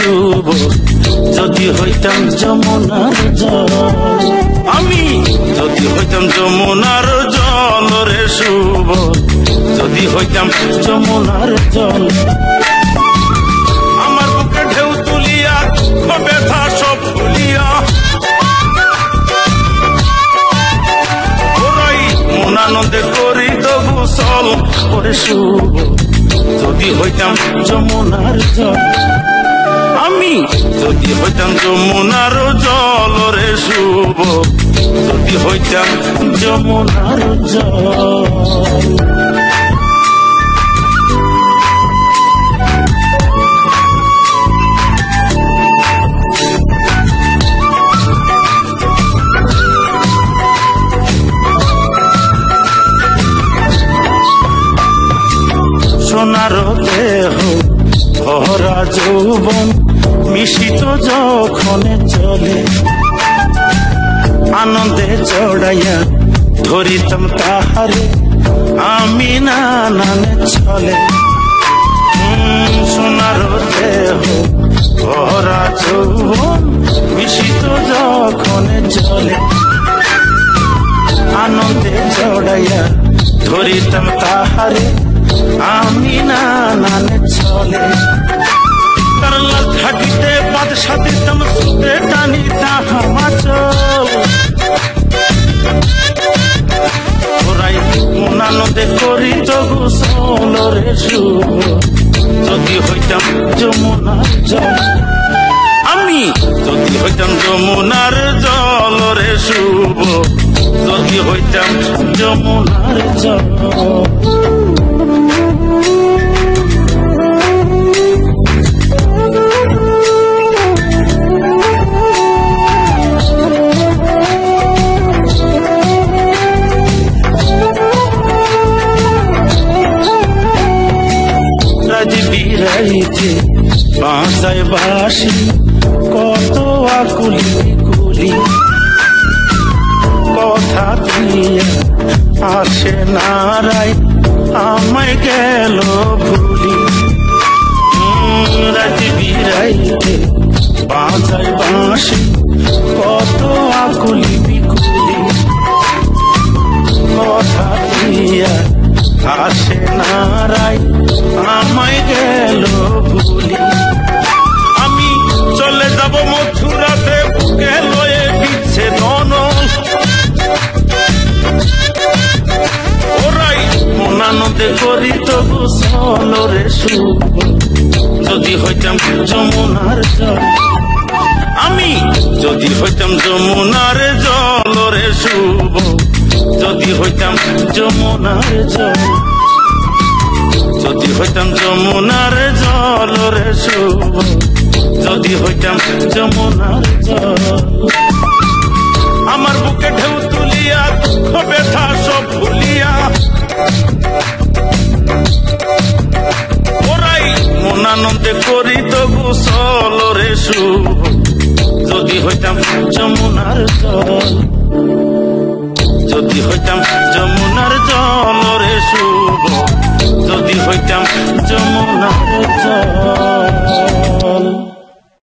শুভ যদি হইতাম যমুনার জল। আমি যদি হইতাম যমুনার জল রে শুভ যদি হইতাম যমুনার জল। আমার বুকে ঢেউ তুলিয়া ব্যথা সব ভুলিয়া ওরাই মন আনন্দে করিত গোসল ওরে শুভ যদি হইতাম যমুনার জল। আমি যদি হইতাম যমুনার জল রে শুভ যদি হইতাম যমুনার জল। সোনার দেহ ভরা যৌবন মিশিত যখন চলে আনন্দে জড়াইয়া ধরিতাম তাহারে আমি নানানে ছলে। সোনার দেহ ভরা যৌবন মিশিত যখন চলে আনন্দে জড়াইয়া ধরিতাম তাহারে আমি নানানে ছলে। তার লাল ঘাটিতে বাদশা দিতাম সুতে টানি তাহামাচল ওরাই মন আনন্দে করিত গোসল রে শুভ যদি হইতাম যমুনার জল। আমি যদি হইতাম যমুনার জল রে শুভ যদি হইতাম যমুনার জল। বিরাইতে বাঁচায় বাসি কত আকুলি কুলি কথা দিয়া আসে নারাই আমায় গেল ভুলি। রাজ বিরাইতে বাঁচায় বাসি কত আকুলি বিকুলি কথা দিয়া আসে নারাই আমায় গেল ভুলি। আমি চলে যাব মথুরাতে বুকে লয়ে দিচ্ছে ননল ওরাই মন আনন্দে করিত গোসল রে শুভ যদি হইতাম যমুনার জল। আমি যদি হইতাম যমুনার জল রে শুভ যদি হইতাম যমুনার জল। যদি হইতাম যমুনার জল রে শুভ যদি হইতাম যমুনার জল। আমার বুকে ঢেউ তুলিয়া দুঃখ ব্যথা সব ভুলিয়া ওরাই মন আনন্দে করিত গোসল রে শুভ যদি হইতাম যমুনার জল। যদি হইতাম যমুনার জল রে শুভ যদি হইতাম যমুনার জল।